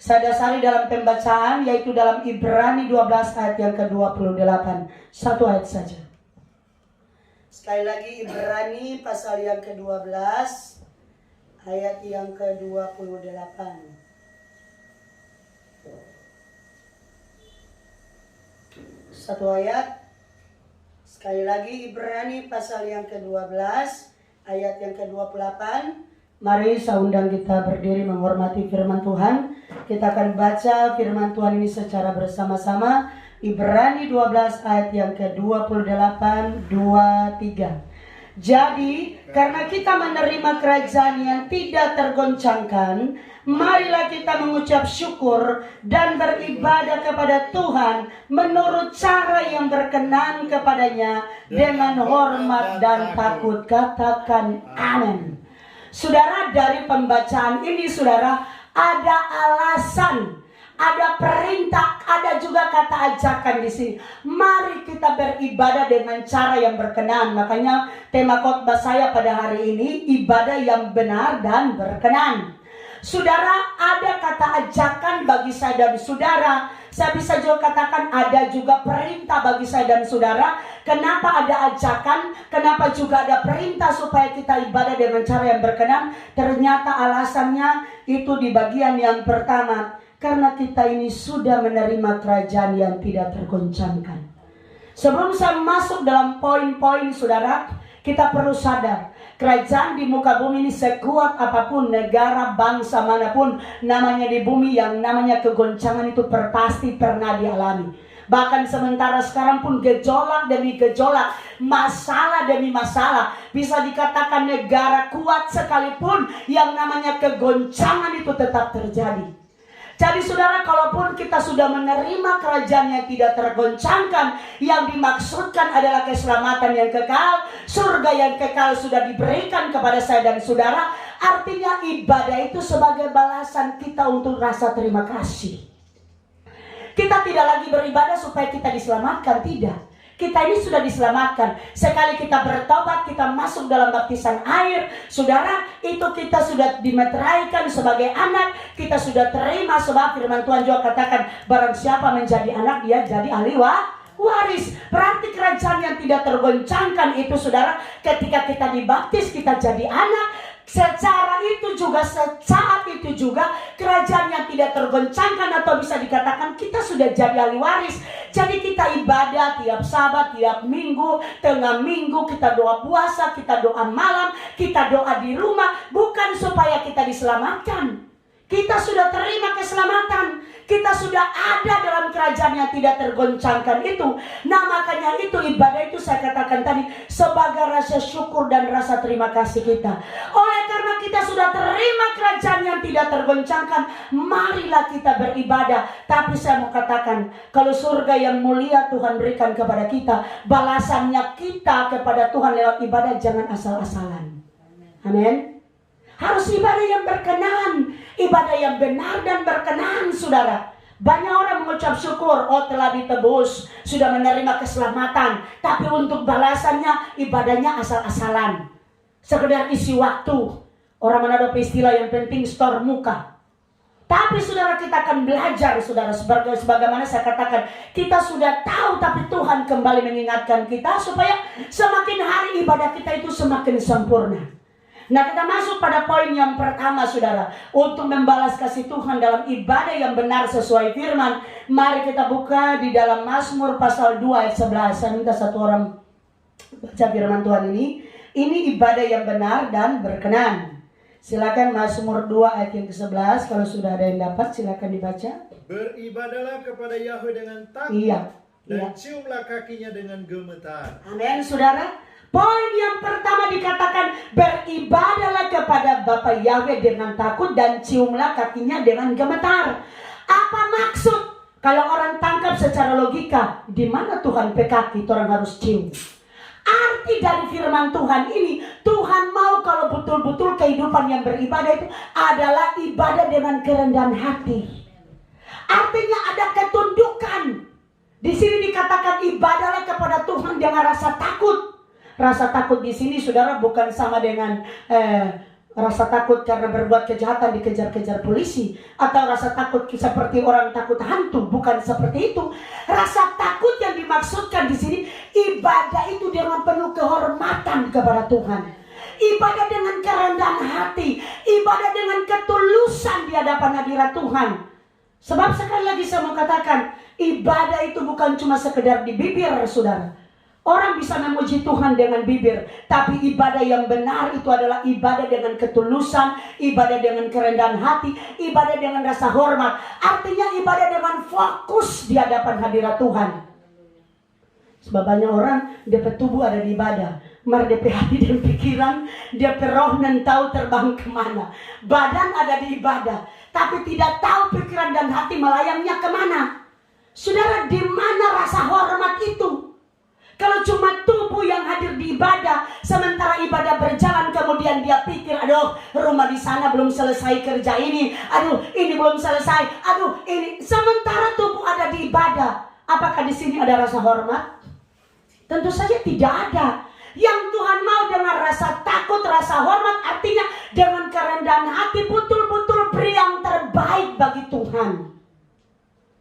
Saya dasari dalam pembacaan, yaitu dalam Ibrani 12 ayat yang ke-28. Satu ayat saja. Sekali lagi Ibrani pasal yang ke-12 ayat yang ke-28. Satu ayat. Sekali lagi Ibrani pasal yang ke-12 ayat yang ke-28. Mari saya undang kita berdiri menghormati firman Tuhan. Kita akan baca firman Tuhan ini secara bersama-sama. Ibrani 12 ayat yang ke-28, 23. Jadi, karena kita menerima kerajaan yang tidak tergoncangkan, marilah kita mengucap syukur dan beribadah kepada Tuhan menurut cara yang berkenan kepadanya dengan hormat dan takut. Katakan amin. Saudara, dari pembacaan ini saudara, ada alasan, ada perintah, ada juga kata ajakan di sini. Mari kita beribadah dengan cara yang berkenan. Makanya tema khotbah saya pada hari ini, ibadah yang benar dan berkenan. Saudara, ada kata ajakan bagi saya dan saudara. Saya bisa juga katakan ada juga perintah bagi saya dan saudara. Kenapa ada ajakan? Kenapa juga ada perintah supaya kita ibadah dengan cara yang berkenan? Ternyata alasannya itu di bagian yang pertama. Karena kita ini sudah menerima kerajaan yang tidak tergoncangkan. Sebelum saya masuk dalam poin-poin saudara, kita perlu sadar. Kerajaan di muka bumi ini sekuat apapun, negara, bangsa manapun namanya di bumi, yang namanya kegoncangan itu pasti pernah dialami. Bahkan sementara sekarang pun gejolak demi gejolak, masalah demi masalah. Bisa dikatakan negara kuat sekalipun, yang namanya kegoncangan itu tetap terjadi. Jadi saudara, kalaupun kita sudah menerima kerajaan yang tidak tergoncangkan, yang dimaksudkan adalah keselamatan yang kekal, surga yang kekal sudah diberikan kepada saya dan saudara. Artinya ibadah itu sebagai balasan kita untuk rasa terima kasih. Kita tidak lagi beribadah supaya kita diselamatkan, tidak. Kita ini sudah diselamatkan. Sekali kita bertobat, kita masuk dalam baptisan air, saudara, itu kita sudah dimeteraikan sebagai anak. Kita sudah terima, sebab firman Tuhan juga katakan, barang siapa menjadi anak, dia jadi ahli waris. Berarti kerajaan yang tidak tergoncangkan itu saudara, ketika kita dibaptis, kita jadi anak. Secara itu juga, sesaat itu juga, kerajaan yang tidak tergoncangkan, atau bisa dikatakan kita sudah jadi ahli waris. Jadi kita ibadah tiap Sabat, tiap minggu, tengah minggu, kita doa puasa, kita doa malam, kita doa di rumah, bukan supaya kita diselamatkan. Kita sudah terima keselamatan. Kita sudah ada dalam kerajaan yang tidak tergoncangkan itu. Nah, makanya itu ibadah itu saya katakan tadi sebagai rasa syukur dan rasa terima kasih kita. Oleh karena kita sudah terima kerajaan yang tidak tergoncangkan, marilah kita beribadah. Tapi saya mau katakan, kalau surga yang mulia Tuhan berikan kepada kita, balasannya kita kepada Tuhan lewat ibadah jangan asal-asalan. Amin. Harus ibadah yang berkenan, ibadah yang benar dan berkenan, saudara. Banyak orang mengucap syukur, oh telah ditebus, sudah menerima keselamatan. Tapi untuk balasannya, ibadahnya asal-asalan, sekedar isi waktu. Orang Manado istilah yang penting store muka. Tapi saudara, kita akan belajar, saudara, sebagaimana saya katakan, kita sudah tahu, tapi Tuhan kembali mengingatkan kita supaya semakin hari ibadah kita itu semakin sempurna. Nah, kita masuk pada poin yang pertama, saudara. Untuk membalas kasih Tuhan dalam ibadah yang benar sesuai firman, mari kita buka di dalam Mazmur pasal 2 ayat 11. Saya minta satu orang baca firman Tuhan ini. Ini ibadah yang benar dan berkenan. Silakan Mazmur 2 ayat yang ke-11. Kalau sudah ada yang dapat, silakan dibaca. Beribadahlah kepada Yahweh dengan takut, dan ciumlah kakinya dengan gemetar. Amin, saudara. Poin yang pertama dikatakan, beribadahlah kepada Bapa Yahweh dengan takut dan ciumlah kakinya dengan gemetar. Apa maksud? Kalau orang tangkap secara logika, di mana Tuhan kaki, orang harus cium. Arti dari firman Tuhan ini, Tuhan mau kalau betul-betul kehidupan yang beribadah itu adalah ibadah dengan kerendahan hati. Artinya ada ketundukan. Di sini dikatakan ibadahlah kepada Tuhan dengan rasa takut. Rasa takut di sini, saudara, bukan sama dengan Rasa takut karena berbuat kejahatan dikejar-kejar polisi, atau rasa takut seperti orang takut hantu? Bukan seperti itu. Rasa takut yang dimaksudkan di sini, ibadah itu dengan penuh kehormatan kepada Tuhan. Ibadah dengan kerendahan hati, ibadah dengan ketulusan di hadapan hadirat Tuhan. Sebab sekali lagi saya mau katakan, ibadah itu bukan cuma sekedar di bibir, saudara. Orang bisa memuji Tuhan dengan bibir, tapi ibadah yang benar itu adalah ibadah dengan ketulusan, ibadah dengan kerendahan hati, ibadah dengan rasa hormat. Artinya ibadah dengan fokus di hadapan hadirat Tuhan. Sebab banyak orang, DP tubuh ada di ibadah, mar DP hati dan pikiran, DP roh dan tahu terbang kemana. Badan ada di ibadah, tapi tidak tahu pikiran dan hati melayangnya kemana. Saudara, di mana rasa hormat itu? Kalau cuma tubuh yang hadir di ibadah, sementara ibadah berjalan kemudian dia pikir, aduh rumah di sana belum selesai kerja ini, aduh ini belum selesai, aduh ini. Sementara tubuh ada di ibadah, apakah di sini ada rasa hormat? Tentu saja tidak ada. Yang Tuhan mau dengan rasa takut, rasa hormat, artinya dengan kerendahan hati, betul-betul beri yang terbaik bagi Tuhan,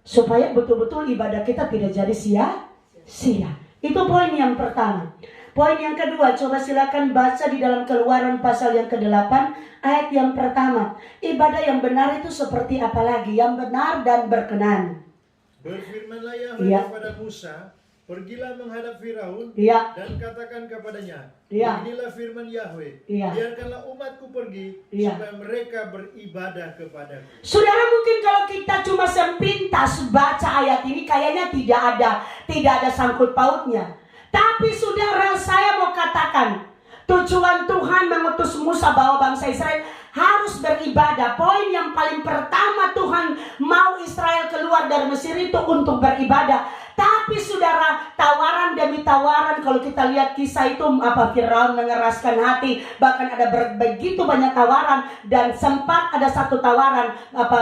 supaya betul-betul ibadah kita tidak jadi sia-sia. Itu poin yang pertama. Poin yang kedua, coba silakan baca di dalam Keluaran pasal yang ke-8 ayat yang pertama. Ibadah yang benar itu seperti apa lagi? Yang benar dan berkenan. Berfirmanlah Yahweh kepada Musa, pergilah menghadap Firaun dan katakan kepadanya, beginilah firman Yahweh, biarkanlah umatku pergi supaya mereka beribadah kepadaku. Saudara, mungkin kalau kita cuma sepintas baca ayat ini kayaknya tidak ada sangkut pautnya. Tapi saudara, saya mau katakan, tujuan Tuhan mengutus Musa bawa bangsa Israel harus beribadah. Poin yang paling pertama, Tuhan mau Israel keluar dari Mesir itu untuk beribadah. Tapi saudara, tawaran demi tawaran, kalau kita lihat kisah itu, Firaun mengeraskan hati, bahkan ada begitu banyak tawaran, dan sempat ada satu tawaran,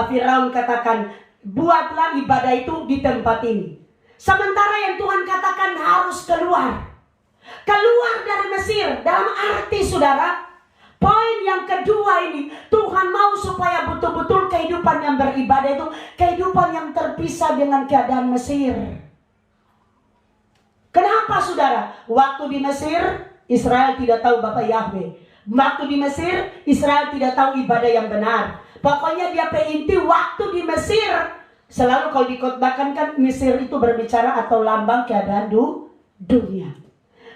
Firaun katakan, buatlah ibadah itu di tempat ini. Sementara yang Tuhan katakan harus keluar dari Mesir. Dalam arti saudara, poin yang kedua ini, Tuhan mau supaya betul-betul kehidupan yang beribadah itu kehidupan yang terpisah dengan keadaan Mesir. Kenapa saudara? Waktu di Mesir, Israel tidak tahu Bapa Yahweh. Waktu di Mesir, Israel tidak tahu ibadah yang benar. Pokoknya dia inti waktu di Mesir. Selalu kalau dikotbahkan kan Mesir itu berbicara atau lambang keadaan dunia.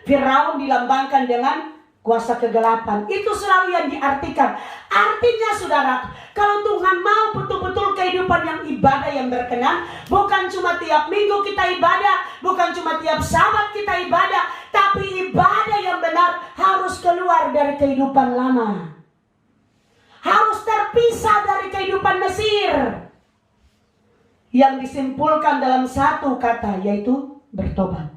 Firaun dilambangkan dengan kuasa kegelapan. Itu selalu yang diartikan. Artinya saudara, kalau Tuhan mau betul-betul kehidupan yang ibadah yang berkenan, bukan cuma tiap minggu kita ibadah, bukan cuma tiap sabat kita ibadah, tapi ibadah yang benar harus keluar dari kehidupan lama. Harus terpisah dari kehidupan Mesir. Yang disimpulkan dalam satu kata, yaitu bertobat.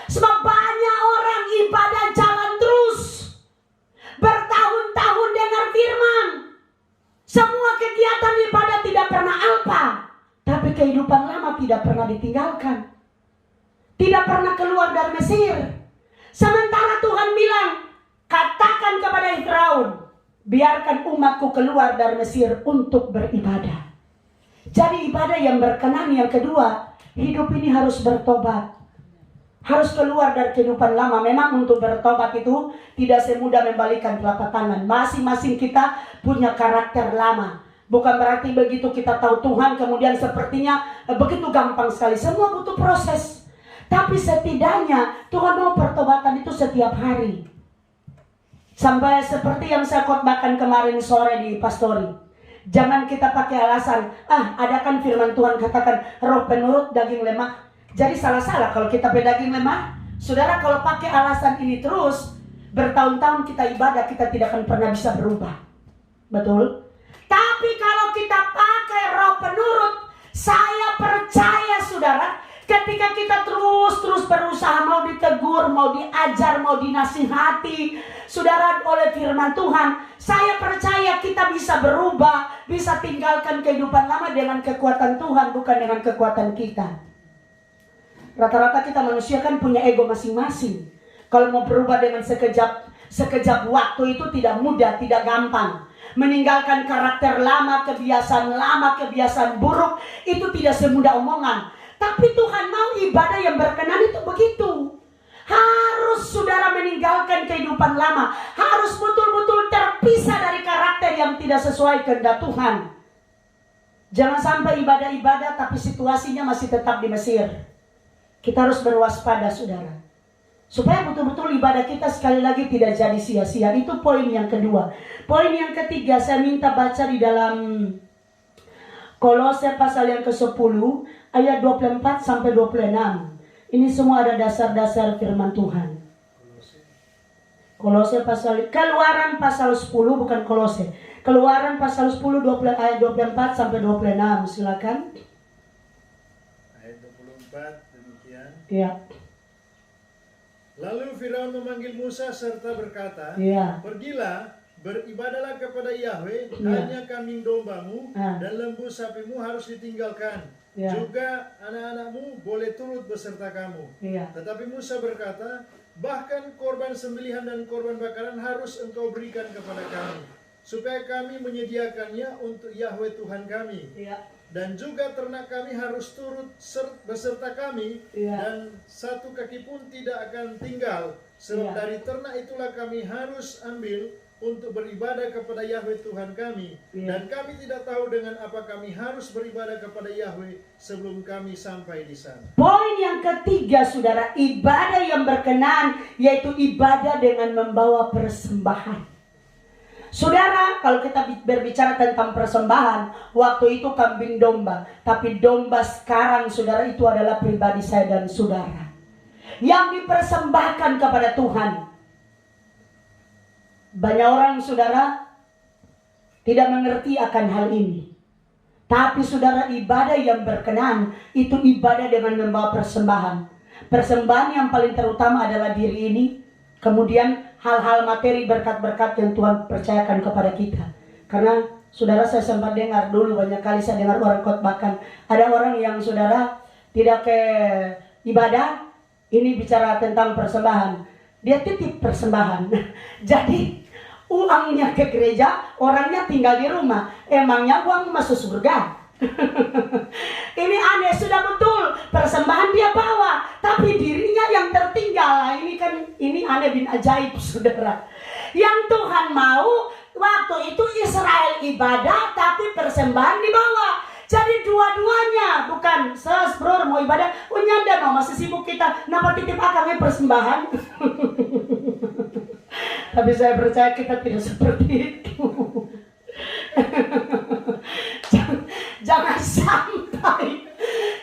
Sebab banyak orang ibadah jalan terus, bertahun-tahun dengar firman, semua kegiatan ibadah tidak pernah alpa, tapi kehidupan lama tidak pernah ditinggalkan, tidak pernah keluar dari Mesir. Sementara Tuhan bilang, katakan kepada Firaun, biarkan umatku keluar dari Mesir untuk beribadah. Jadi ibadah yang berkenan yang kedua, hidup ini harus bertobat. Harus keluar dari kehidupan lama. Memang untuk bertobat itu tidak semudah membalikan telapak tangan. Masing-masing kita punya karakter lama. Bukan berarti begitu kita tahu Tuhan kemudian sepertinya begitu gampang sekali. Semua butuh proses. Tapi setidaknya Tuhan mau pertobatan itu setiap hari. Sampai seperti yang saya khotbahkan kemarin sore di Pastori. Jangan kita pakai alasan, ada kan firman Tuhan katakan roh penurut daging lemah. Jadi salah-salah kalau kita pedaging lemah. Saudara, kalau pakai alasan ini terus, bertahun-tahun kita ibadah, kita tidak akan pernah bisa berubah. Betul? Tapi kalau kita pakai roh penurut, saya percaya saudara, ketika kita terus berusaha, mau ditegur, mau diajar, mau dinasihati, saudara, oleh firman Tuhan, saya percaya kita bisa berubah, bisa tinggalkan kehidupan lama dengan kekuatan Tuhan, bukan dengan kekuatan kita. Rata-rata kita manusia kan punya ego masing-masing. Kalau mau berubah dengan sekejap, Sekejap waktu itu tidak mudah, tidak gampang. Meninggalkan karakter lama, kebiasaan buruk itu tidak semudah omongan. Tapi Tuhan mau ibadah yang berkenan itu begitu. Harus saudara meninggalkan kehidupan lama. Harus betul-betul terpisah dari karakter yang tidak sesuai kehendak Tuhan. Jangan sampai ibadah-ibadah tapi situasinya masih tetap di Mesir. Kita harus berwaspada saudara. Supaya betul-betul ibadah kita sekali lagi tidak jadi sia-sia. Itu poin yang kedua. Poin yang ketiga saya minta baca di dalam Kolose pasal yang ke-10 ayat 24 sampai 26. Ini semua ada dasar-dasar firman Tuhan. Kolose pasal, Keluaran pasal 10 bukan Kolose. Keluaran pasal 10 ayat 24 sampai 26. Silakan. Ayat 24 demikian. Iya. Lalu Firaun memanggil Musa serta berkata, pergilah, beribadahlah kepada Yahweh, hanya kambing dombamu dan lembu sapimu harus ditinggalkan. Juga anak-anakmu boleh turut beserta kamu. Tetapi Musa berkata, bahkan korban sembelihan dan korban bakaran harus engkau berikan kepada kami, supaya kami menyediakannya untuk Yahweh Tuhan kami. Dan juga ternak kami harus turut beserta kami, dan satu kaki pun tidak akan tinggal. Sebab dari ternak itulah kami harus ambil untuk beribadah kepada Yahweh Tuhan kami. Dan kami tidak tahu dengan apa kami harus beribadah kepada Yahweh sebelum kami sampai di sana. Poin yang ketiga saudara, ibadah yang berkenan yaitu ibadah dengan membawa persembahan. Saudara, kalau kita berbicara tentang persembahan, waktu itu kambing domba. Tapi domba sekarang, saudara, itu adalah pribadi saya dan saudara. Yang dipersembahkan kepada Tuhan. Banyak orang, saudara, tidak mengerti akan hal ini. Tapi saudara, ibadah yang berkenan, itu ibadah dengan membawa persembahan. Persembahan yang paling terutama adalah diri ini. Kemudian hal-hal materi berkat-berkat yang Tuhan percayakan kepada kita. Karena saudara, saya sempat dengar dulu, banyak kali saya dengar orang khotbahkan, ada orang yang saudara tidak ke ibadah, ini bicara tentang persembahan, dia titip persembahan. Jadi uangnya ke gereja, orangnya tinggal di rumah. Emangnya uang masuk surga? Ini aneh, sudah betul persembahan dia bawa, tapi dirinya yang tertinggal. Ini aneh bin ajaib saudara. Yang Tuhan mau waktu itu Israel ibadah, tapi persembahan dibawa. Jadi dua-duanya, bukan bro mau ibadah, nyanda mau masih sibuk kita, napa titip akamnya persembahan. Tapi saya percaya kita tidak seperti itu. Jangan sampai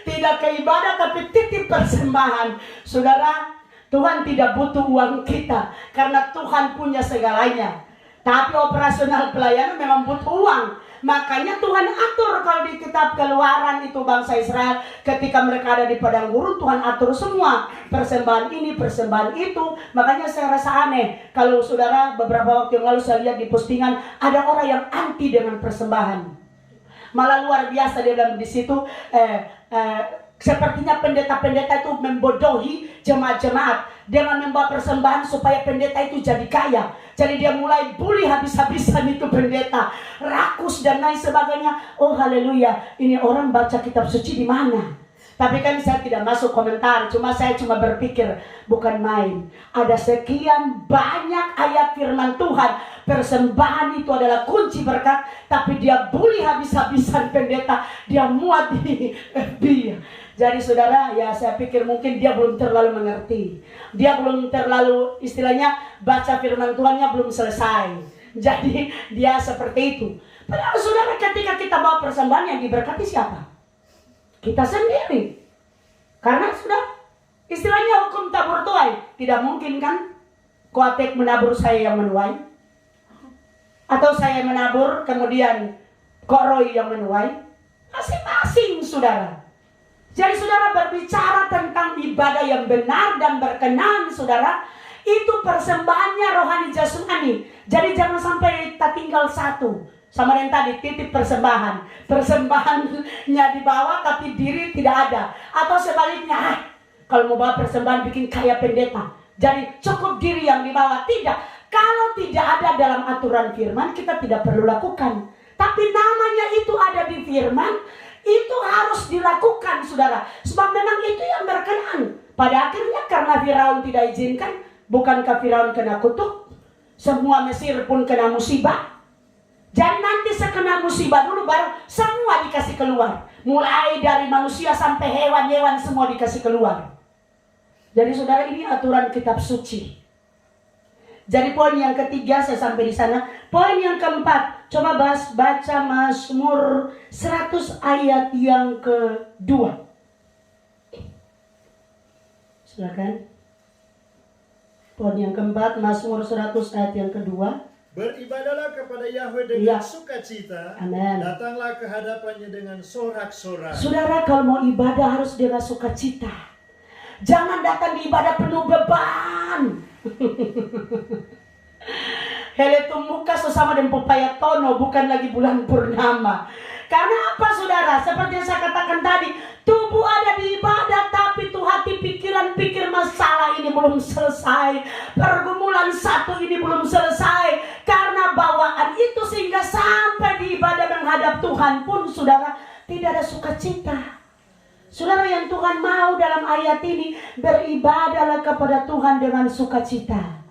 tidak ke ibadah tapi titip persembahan. Saudara, Tuhan tidak butuh uang kita karena Tuhan punya segalanya. Tapi operasional pelayanan memang butuh uang. Makanya Tuhan atur kalau di kitab Keluaran itu bangsa Israel ketika mereka ada di padang gurun, Tuhan atur semua persembahan ini, persembahan itu. Makanya saya rasa aneh kalau saudara beberapa waktu yang lalu saya lihat di postingan ada orang yang anti dengan persembahan. Malah luar biasa dia bilang di situ, sepertinya pendeta-pendeta itu membodohi jemaat-jemaat dengan membawa persembahan supaya pendeta itu jadi kaya. Jadi dia mulai bully habis-habisan itu pendeta, rakus dan lain sebagainya. Oh haleluya, ini orang baca kitab suci di mana? Tapi kan saya tidak masuk komentar, saya cuma berpikir bukan main. Ada sekian banyak ayat firman Tuhan, persembahan itu adalah kunci berkat, tapi dia bully habis-habisan pendeta, dia muat di FB. Jadi saudara, ya saya pikir mungkin dia belum terlalu mengerti. Dia belum terlalu, istilahnya baca firman Tuhannya belum selesai. Jadi dia seperti itu. Padahal saudara, ketika kita bawa persembahan yang diberkati siapa? Kita sendiri. Karena sudah istilahnya hukum tabur tuai. Tidak mungkin kan Koatek menabur saya yang menuai, atau saya menabur kemudian Kok Roy yang menuai. Masing-masing saudara. Jadi saudara, berbicara tentang ibadah yang benar dan berkenan saudara, itu persembahannya rohani jasmani. Jadi jangan sampai tak tinggal satu. Sama yang tadi, titip persembahan. Persembahannya dibawa tapi diri tidak ada. Atau sebaliknya, kalau mau bawa persembahan bikin kaya pendeta. Jadi cukup diri yang dibawa. Tidak. Kalau tidak ada dalam aturan firman, kita tidak perlu lakukan. Tapi namanya itu ada di firman, itu harus dilakukan, saudara. Sebab memang itu yang berkenan. Pada akhirnya karena Firaun tidak izinkan, bukankah Firaun kena kutuk? Semua Mesir pun kena musibah. Jadi nanti sekena musibah dulu baru semua dikasih keluar. Mulai dari manusia sampai hewan-hewan semua dikasih keluar. Jadi saudara, ini aturan kitab suci. Jadi poin yang ketiga saya sampai di sana. Poin yang keempat, coba baca Mazmur 100 ayat yang kedua. Silakan. Poin yang keempat, Mazmur 100 ayat yang kedua. Beribadahlah kepada Yahweh dengan sukacita. Amen. Datanglah ke hadapannya dengan sorak-sorai. Saudara, kalau mau ibadah harus dengan sukacita. Jangan datang di ibadah penuh beban. Heletum muka sesama dan pepaya tono, bukan lagi bulan purnama. Karena apa, saudara? Seperti yang saya katakan tadi, tubuh ada di ibadah, tapi tuh hati pikiran pikir masalah ini belum selesai. Pergumulan satu ini belum selesai. Karena bawaan itu sehingga sampai di ibadah menghadap Tuhan pun, saudara, tidak ada sukacita. Saudara, yang Tuhan mau dalam ayat ini, beribadahlah kepada Tuhan dengan sukacita.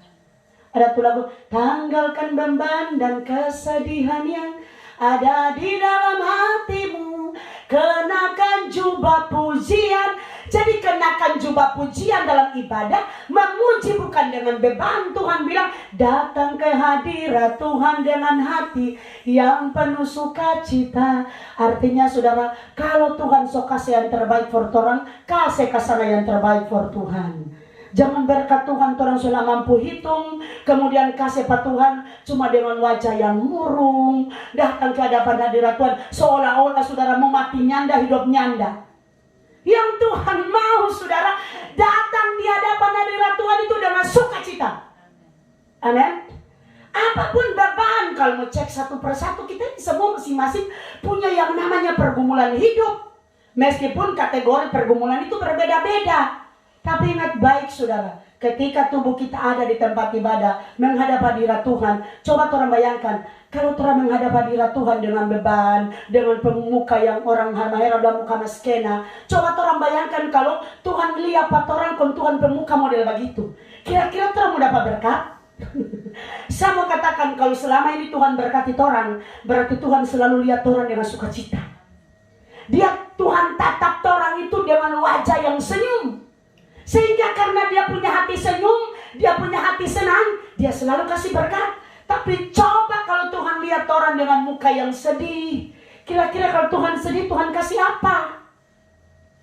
Ada tuh lagu, tanggalkan beban dan kesedihan yang ada di dalam hatimu, kenakan jubah pujian. Jadi kenakan jubah pujian dalam ibadah, memuji bukan dengan beban. Tuhan bilang, datang ke hadirat Tuhan dengan hati yang penuh sukacita. Artinya saudara, kalau Tuhan sok kasih yang terbaik for orang, kasih kesana yang terbaik for Tuhan. Jangan berkat Tuhan orang sudah mampu hitung, kemudian kasih pak Tuhan cuma dengan wajah yang murung, datang ke hadapan hadirat Tuhan seolah-olah saudara mau mati nyanda, hidup nyanda. Yang Tuhan mau saudara datang di hadapan hadirat Tuhan itu dengan sukacita. Amin. Apapun beban, kalau mau cek satu persatu, kita semua masing-masing punya yang namanya pergumulan hidup. Meskipun kategori pergumulan itu berbeda-beda. Tapi ingat baik saudara, ketika tubuh kita ada di tempat ibadah, menghadap hadirat Tuhan, coba orang bayangkan, kalau orang menghadap hadirat Tuhan dengan beban, dengan pemuka yang orang mahera dalam muka maskena, coba orang bayangkan kalau Tuhan lihat orang kon Tuhan pemuka model begitu, kira-kira orang mau dapat berkat? Saya mau katakan, kalau selama ini Tuhan berkati orang, berarti Tuhan selalu lihat orang dengan sukacita. Tuhan tatap orang itu dengan wajah yang senyum. Sehingga karena dia punya hati senyum, dia punya hati senang, dia selalu kasih berkat. Tapi coba kalau Tuhan lihat orang dengan muka yang sedih, kira-kira kalau Tuhan sedih, Tuhan kasih apa?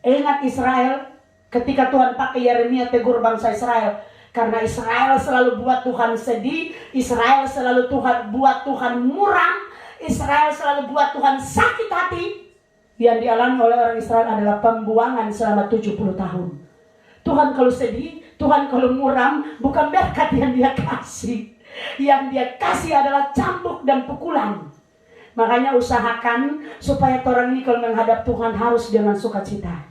Ingat Israel, ketika Tuhan pakai Yeremia tegur bangsa Israel, karena Israel selalu buat Tuhan sedih, Israel selalu buat Tuhan muram, Israel selalu buat Tuhan sakit hati. Yang dialami oleh orang Israel adalah pembuangan selama 70 tahun. Tuhan kalau sedih, Tuhan kalau muram, bukan berkat yang dia kasih. Yang dia kasih adalah cambuk dan pukulan. Makanya usahakan supaya orang ini kalau menghadap Tuhan harus dengan sukacita.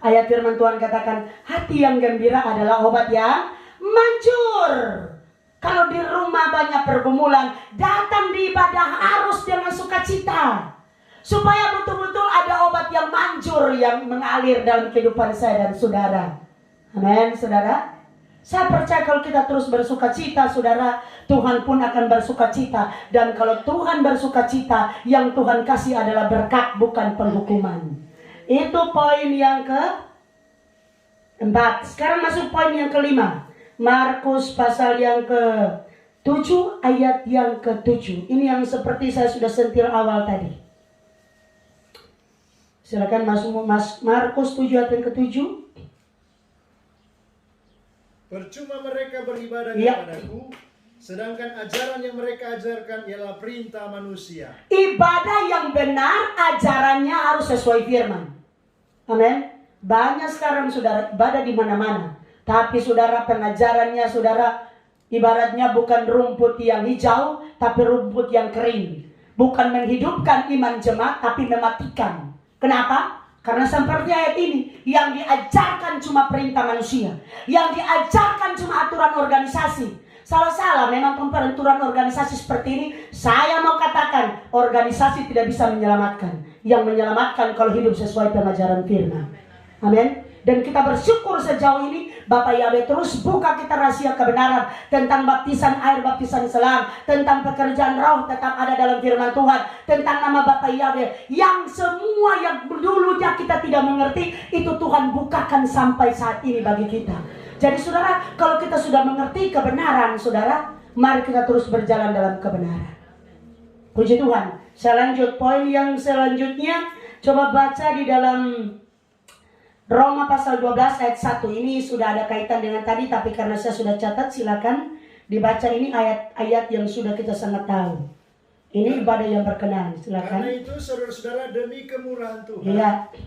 Ayat firman Tuhan katakan, hati yang gembira adalah obat yang manjur. Kalau di rumah banyak pergumulan, datang di ibadah harus dengan sukacita. Supaya betul-betul ada obat yang manjur yang mengalir dalam kehidupan saya dan saudara. Amin, saudara. Saya percaya kalau kita terus bersukacita, saudara, Tuhan pun akan bersukacita. Dan kalau Tuhan bersukacita, yang Tuhan kasih adalah berkat, bukan penghukuman. Itu poin yang ke-4. Sekarang masuk poin yang ke-5. Markus pasal yang ke-7 ayat yang ke-7. Ini yang seperti saya sudah sentil awal tadi. Silakan masuk Markus 7 ayat yang ke-7. Percuma mereka beribadah kepadaku, sedangkan ajaran yang mereka ajarkan ialah perintah manusia. Ibadah yang benar, ajarannya harus sesuai firman. Amin. Banyak sekarang saudara ibadah di mana-mana, tapi saudara pengajarannya saudara ibaratnya bukan rumput yang hijau, tapi rumput yang kering. Bukan menghidupkan iman jemaat, tapi mematikan. Kenapa? Karena seperti ayat ini, yang diajarkan cuma perintah manusia, yang diajarkan cuma aturan organisasi. Salah-salah memang peraturan organisasi seperti ini. Saya mau katakan, organisasi tidak bisa menyelamatkan. Yang menyelamatkan kalau hidup sesuai pengajaran firman. Amin. Dan kita bersyukur sejauh ini Bapak Yahweh terus buka kita rahasia kebenaran tentang baptisan air, baptisan selam, tentang pekerjaan roh tetap ada dalam firman Tuhan, tentang nama Bapak Yahweh yang semua yang dulunya kita tidak mengerti itu Tuhan bukakan sampai saat ini bagi kita. Jadi saudara, kalau kita sudah mengerti kebenaran saudara, mari kita terus berjalan dalam kebenaran. Puji Tuhan. Saya lanjut poin yang selanjutnya, coba baca di dalam Roma pasal 12 ayat 1. Ini sudah ada kaitan dengan tadi, tapi karena saya sudah catat, silakan dibaca. Ini ayat-ayat yang sudah kita sangat tahu. Ini ibadah yang berkenan, silakan. Karena itu saudara-saudara, demi kemurahan Tuhan,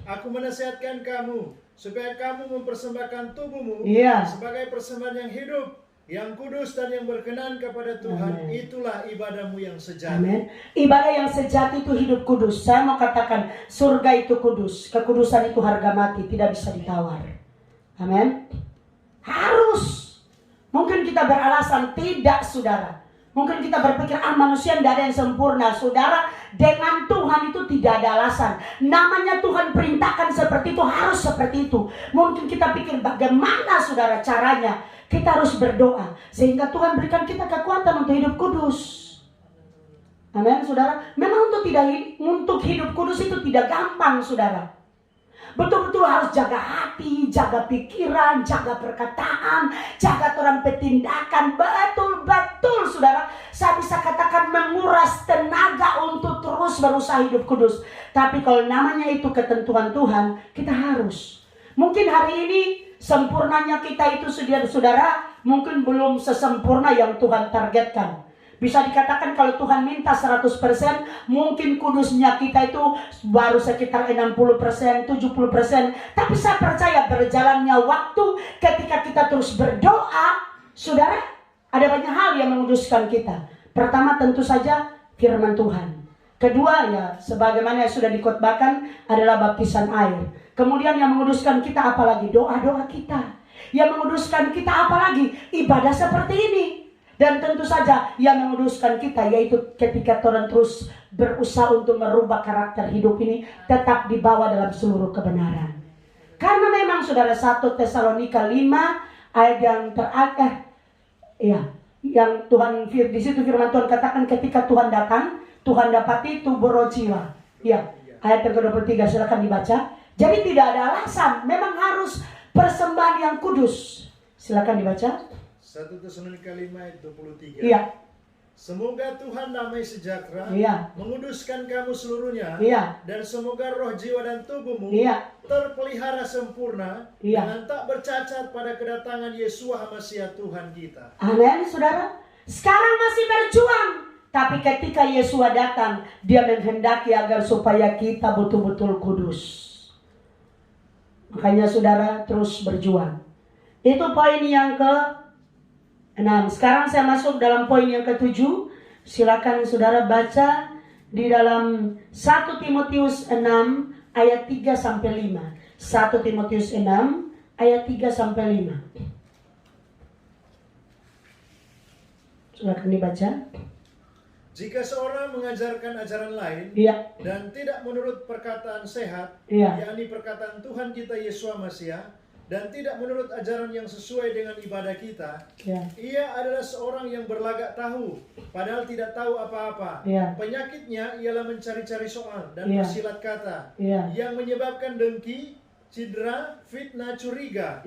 aku menasihatkan kamu supaya kamu mempersembahkan tubuhmu sebagai persembahan yang hidup, yang kudus dan yang berkenan kepada Tuhan. Amen. Itulah ibadahmu yang sejati. Amen. Ibadah yang sejati itu hidup kudus. Saya mau katakan, surga itu kudus. Kekudusan itu harga mati, tidak bisa ditawar. Amin. Harus. Mungkin kita beralasan tidak, saudara. Mungkin kita berpikir, manusia tidak ada yang sempurna. Saudara, dengan Tuhan itu tidak ada alasan. Namanya Tuhan perintahkan seperti itu, harus seperti itu. Mungkin kita pikir bagaimana saudara caranya. Kita harus berdoa sehingga Tuhan berikan kita kekuatan untuk hidup kudus. Amin, saudara. Memang untuk hidup kudus itu tidak gampang, saudara. Betul-betul harus jaga hati, jaga pikiran, jaga perkataan, jaga orang petindakan. Betul-betul, saudara. Saya bisa katakan menguras tenaga untuk terus berusaha hidup kudus. Tapi kalau namanya itu ketentuan Tuhan, kita harus. Mungkin hari ini sempurnanya kita itu saudara mungkin belum sesempurna yang Tuhan targetkan. Bisa dikatakan kalau Tuhan minta 100%, mungkin kudusnya kita itu baru sekitar 60%, 70%. Tapi saya percaya berjalannya waktu ketika kita terus berdoa, saudara, ada banyak hal yang menguduskan kita. Pertama tentu saja firman Tuhan. Kedua ya sebagaimana yang sudah dikotbahkan adalah baptisan air. Kemudian yang menguduskan kita apalagi? Doa-doa kita. Yang menguduskan kita apalagi? Ibadah seperti ini. Dan tentu saja yang menguduskan kita yaitu ketika Tuhan terus berusaha untuk merubah karakter hidup ini tetap dibawa dalam seluruh kebenaran. Karena memang saudara 1 Tesalonika 5 ayat yang terakhir yang Tuhan di situ firman Tuhan katakan ketika Tuhan datang, Tuhan dapati tubuh roh jiwa. Ya, ayat yang ke-23 silakan dibaca. Jadi tidak ada alasan, memang harus persembahan yang kudus. Silakan dibaca. 1 Tesalonika 5 ayat 23. Iya. Semoga Tuhan damai sejahtera menguduskan kamu seluruhnya, dan semoga roh, jiwa dan tubuhmu terpelihara sempurna dengan tak bercacat pada kedatangan Yesus Masiah Tuhan kita. Amin, saudara. Sekarang masih berjuang, tapi ketika Yesus datang, Dia menghendaki agar supaya kita betul-betul kudus. Makanya saudara terus berjuang. Itu poin yang ke-6. Sekarang saya masuk dalam poin yang ke-7. Silakan saudara baca di dalam 1 Timotius 6 ayat 3 sampai 5. 1 Timotius 6 ayat 3 sampai 5. Silakan dibaca. Jika seorang mengajarkan ajaran lain dan tidak menurut perkataan sehat, yakni perkataan Tuhan kita Yesus Masiah, dan tidak menurut ajaran yang sesuai dengan ibadah kita, ia adalah seorang yang berlagak tahu, padahal tidak tahu apa-apa. Penyakitnya ialah mencari-cari soal dan bersilat kata, yang menyebabkan dengki, cedera, fitnah, curiga,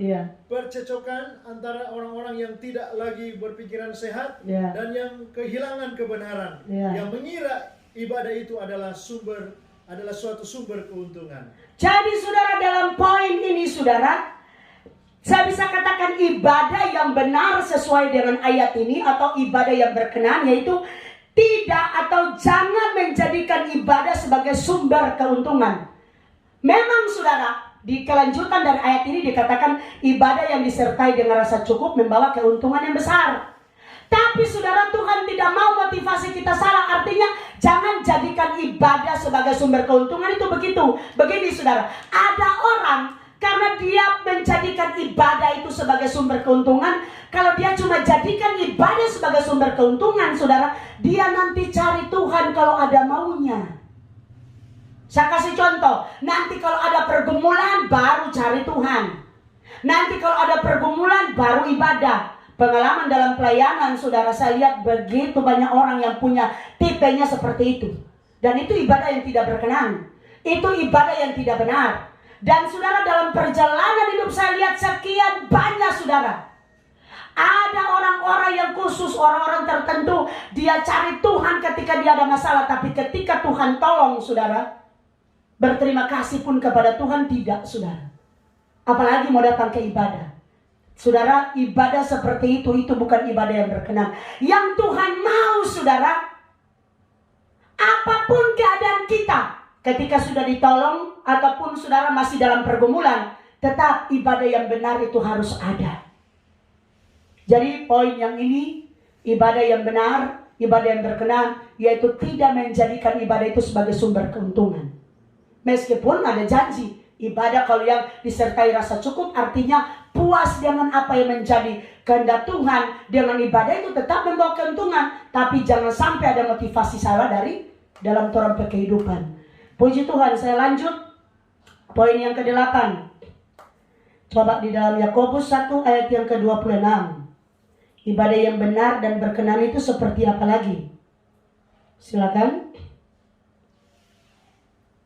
percecokan antara orang-orang yang tidak lagi berpikiran sehat dan yang kehilangan kebenaran, yang mengira ibadah itu adalah suatu sumber keuntungan. Jadi saudara, dalam poin ini saudara, saya bisa katakan ibadah yang benar sesuai dengan ayat ini atau ibadah yang berkenan, yaitu tidak atau jangan menjadikan ibadah sebagai sumber keuntungan. Memang saudara, di kelanjutan dari ayat ini dikatakan ibadah yang disertai dengan rasa cukup membawa keuntungan yang besar. Tapi saudara, Tuhan tidak mau motivasi kita salah. Artinya jangan jadikan ibadah sebagai sumber keuntungan itu begitu. Begini saudara, ada orang karena kalau dia menjadikan ibadah itu sebagai sumber keuntungan, kalau dia cuma jadikan ibadah sebagai sumber keuntungan, saudara, dia nanti cari Tuhan kalau ada maunya. Saya kasih contoh, nanti kalau ada pergumulan baru cari Tuhan. Nanti kalau ada pergumulan baru ibadah. Pengalaman dalam pelayanan, saudara, saya lihat begitu banyak orang yang punya tipenya seperti itu. Dan itu ibadah yang tidak berkenan. Itu ibadah yang tidak benar. Dan saudara, dalam perjalanan hidup saya lihat sekian banyak, saudara. Ada orang-orang yang khusus, orang-orang tertentu, dia cari Tuhan ketika dia ada masalah. Tapi ketika Tuhan tolong, saudara, berterima kasih pun kepada Tuhan tidak, saudara. Apalagi mau datang ke ibadah. Saudara, ibadah seperti itu bukan ibadah yang berkenan. Yang Tuhan mau, saudara, apapun keadaan kita, ketika sudah ditolong ataupun saudara masih dalam pergumulan, tetap ibadah yang benar itu harus ada. Jadi poin yang ini, ibadah yang benar, ibadah yang berkenan, yaitu tidak menjadikan ibadah itu sebagai sumber keuntungan. Meskipun ada janji, ibadah kalau yang disertai rasa cukup artinya puas dengan apa yang menjadi kehendak Tuhan. Dengan ibadah itu tetap membawa keuntungan, tapi jangan sampai ada motivasi salah dari dalam torang kehidupan. Puji Tuhan, saya lanjut. Poin yang ke-8. Coba di dalam Yakobus 1 ayat yang ke-26. Ibadah yang benar dan berkenan itu seperti apa lagi? Silakan.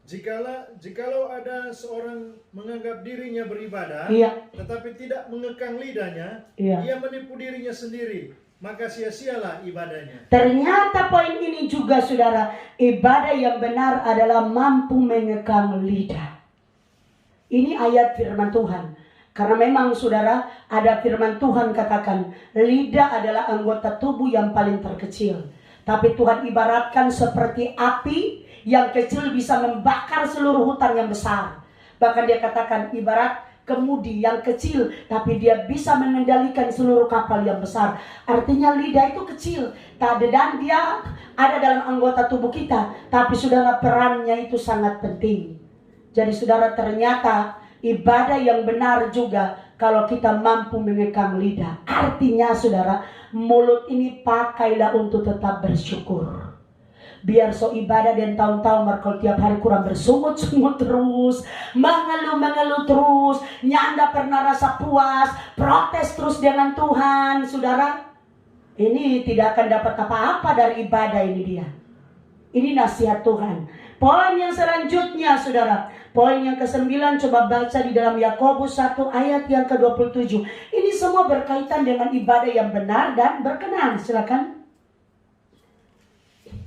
Jikalau ada seorang menganggap dirinya beribadah, tetapi tidak mengekang lidahnya, ia menipu dirinya sendiri. Maka sia-sialah ibadahnya. Ternyata poin ini juga, saudara, ibadah yang benar adalah mampu mengekang lidah. Ini ayat firman Tuhan. Karena memang, saudara, ada firman Tuhan katakan, lidah adalah anggota tubuh yang paling terkecil. Tapi Tuhan ibaratkan seperti api yang kecil bisa membakar seluruh hutan yang besar. Bahkan dia katakan ibarat kemudi yang kecil, tapi dia bisa mengendalikan seluruh kapal yang besar. Artinya lidah itu kecil, dan dia ada dalam anggota tubuh kita. Tapi saudara, perannya itu sangat penting. Jadi saudara, ternyata ibadah yang benar juga kalau kita mampu mengekang lidah. Artinya saudara, mulut ini pakailah untuk tetap bersyukur. Biar so ibadah dan tahun-tahun mereka tiap hari kurang bersungut-sungut terus, mengeluh-mengeluh terus, nyanda pernah rasa puas, protes terus dengan Tuhan. Saudara, ini tidak akan dapat apa-apa dari ibadah ini dia. Ini nasihat Tuhan. Poin yang selanjutnya, saudara, poin yang ke-9, coba baca di dalam Yakobus 1 ayat yang ke-27. Ini semua berkaitan dengan ibadah yang benar dan berkenan. Silakan.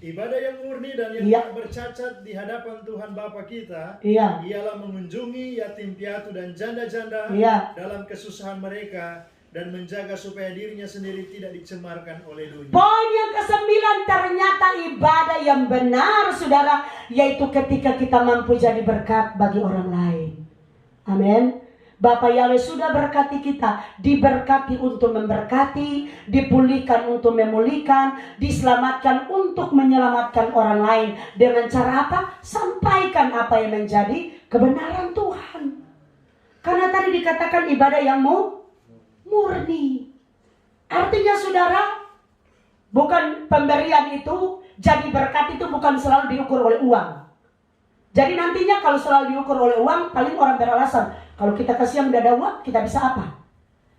Ibadah yang murni dan yang tak bercacat di hadapan Tuhan Bapa kita ialah mengunjungi yatim piatu dan janda-janda dalam kesusahan mereka dan menjaga supaya dirinya sendiri tidak dicemarkan oleh dunia. Poin yang ke-9, ternyata ibadah yang benar, saudara, yaitu ketika kita mampu jadi berkat bagi orang lain. Amin. Bapa Yahweh sudah berkati kita, diberkati untuk memberkati, dipulihkan untuk memulihkan, diselamatkan untuk menyelamatkan orang lain. Dengan cara apa? Sampaikan apa yang menjadi kebenaran Tuhan. Karena tadi dikatakan ibadah yang murni. Artinya saudara, bukan pemberian itu, jadi berkat itu bukan selalu diukur oleh uang. Jadi nantinya kalau selalu diukur oleh uang, paling orang beralasan, kalau kita kasih yang tidak ada uang, kita bisa apa?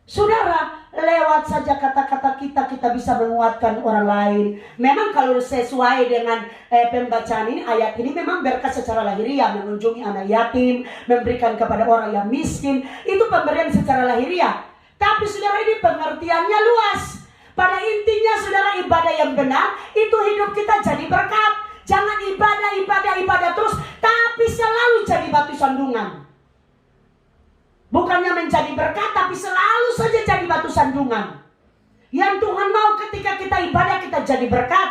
Saudara, lewat saja kata-kata kita bisa menguatkan orang lain. Memang kalau sesuai dengan pembacaan ini, ayat ini memang berkat secara lahiriah, mengunjungi anak yatim, memberikan kepada orang yang miskin, itu pemberian secara lahiriah. Tapi saudara, ini pengertiannya luas. Pada intinya saudara, ibadah yang benar, itu hidup kita jadi berkat. Jangan ibadah terus, tapi selalu jadi batu sandungan. Bukannya menjadi berkat, tapi selalu saja jadi batu sandungan. Yang Tuhan mau ketika kita ibadah, kita jadi berkat.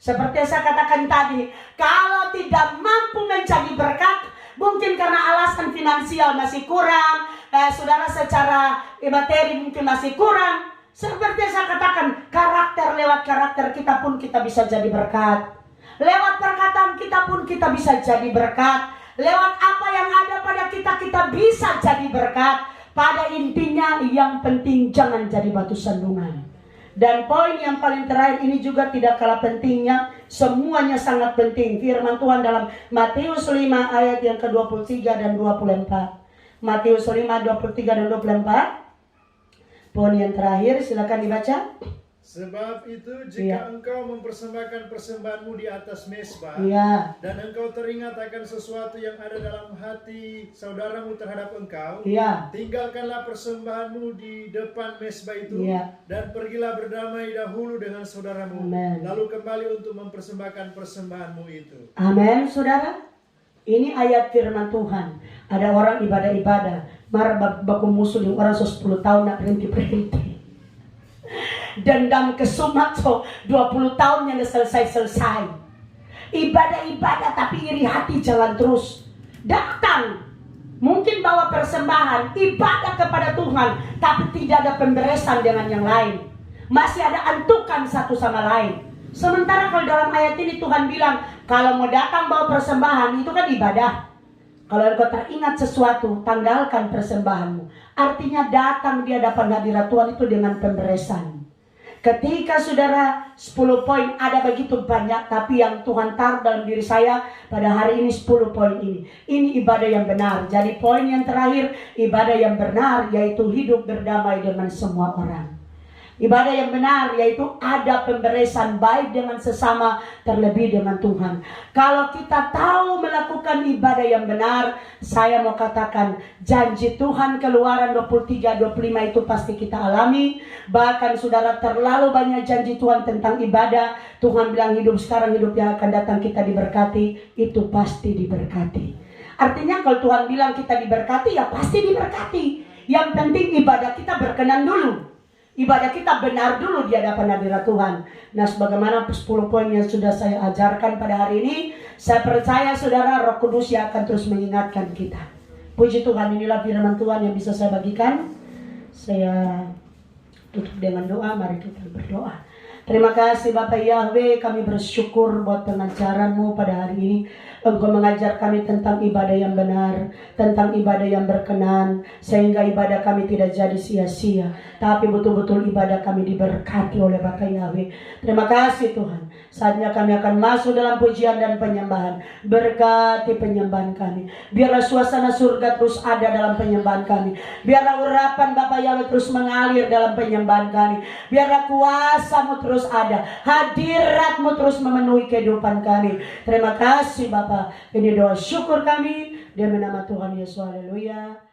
Seperti yang saya katakan tadi, kalau tidak mampu menjadi berkat, mungkin karena alasan finansial masih kurang, saudara secara materi mungkin masih kurang. Seperti yang saya katakan, lewat karakter kita pun kita bisa jadi berkat. Lewat perkataan kita pun kita bisa jadi berkat. Lewat apa yang ada pada kita kita bisa jadi berkat. Pada intinya yang penting jangan jadi batu sandungan. Dan poin yang paling terakhir ini juga tidak kalah pentingnya. Semuanya sangat penting. Firman Tuhan dalam Matius 5 ayat yang ke-23 dan 24. Matius 5, 23 dan 24. Poin yang terakhir silakan dibaca. Sebab itu jika engkau mempersembahkan persembahanmu di atas mezbah, dan engkau teringat akan sesuatu yang ada dalam hati saudaramu terhadap engkau, tinggalkanlah persembahanmu di depan mezbah itu, dan pergilah berdamai dahulu dengan saudaramu. Amen. Lalu kembali untuk mempersembahkan persembahanmu itu. Amin, saudara. Ini ayat firman Tuhan. Ada orang ibadah-ibadah, marah baku musuh yang orang 10 tahun nak berhenti. Dendam kesumat 20 tahun yang selesai. Ibadah-ibadah tapi iri hati jalan terus. Datang, mungkin bawa persembahan, ibadah kepada Tuhan, tapi tidak ada pemberesan dengan yang lain. Masih ada antukan satu sama lain. Sementara kalau dalam ayat ini Tuhan bilang, kalau mau datang bawa persembahan, itu kan ibadah. Kalau engkau teringat sesuatu, tanggalkan persembahanmu. Artinya datang di hadapan hadirat Tuhan itu dengan pemberesan. Ketika saudara 10 poin ada begitu banyak, tapi yang Tuhan taruh dalam diri saya pada hari ini 10 poin ini. Ini ibadah yang benar. Jadi poin yang terakhir, ibadah yang benar yaitu hidup berdamai dengan semua orang. Ibadah yang benar yaitu ada pemberesan baik dengan sesama, terlebih dengan Tuhan. Kalau kita tahu melakukan ibadah yang benar, saya mau katakan janji Tuhan Keluaran 23-25 itu pasti kita alami. Bahkan saudara, terlalu banyak janji Tuhan tentang ibadah. Tuhan bilang hidup sekarang, hidup yang akan datang kita diberkati. Itu pasti diberkati. Artinya kalau Tuhan bilang kita diberkati, ya pasti diberkati. Yang penting ibadah kita berkenan dulu. Ibadah kita benar dulu di hadapan hadirat Tuhan. Nah, sebagaimana 10 poin yang sudah saya ajarkan pada hari ini, saya percaya saudara, Roh Kudus yang akan terus mengingatkan kita. Puji Tuhan, inilah firman Tuhan yang bisa saya bagikan. Saya tutup dengan doa, mari kita berdoa. Terima kasih Bapak Yahweh, kami bersyukur buat pengajaran-Mu pada hari ini. Engkau mengajar kami tentang ibadah yang benar, tentang ibadah yang berkenan, sehingga ibadah kami tidak jadi sia-sia, tapi betul-betul ibadah kami diberkati oleh Bapak Yahweh. Terima kasih Tuhan. Saatnya kami akan masuk dalam pujian dan penyembahan. Berkati penyembahan kami. Biarlah suasana surga terus ada dalam penyembahan kami. Biarlah urapan Bapak Yahweh terus mengalir dalam penyembahan kami. Biarlah kuasa-Mu terus ada, hadirat-Mu terus memenuhi kehidupan kami. Terima kasih Bapak. Ini doa syukur kami. Demi nama Tuhan Yesus. Haleluya.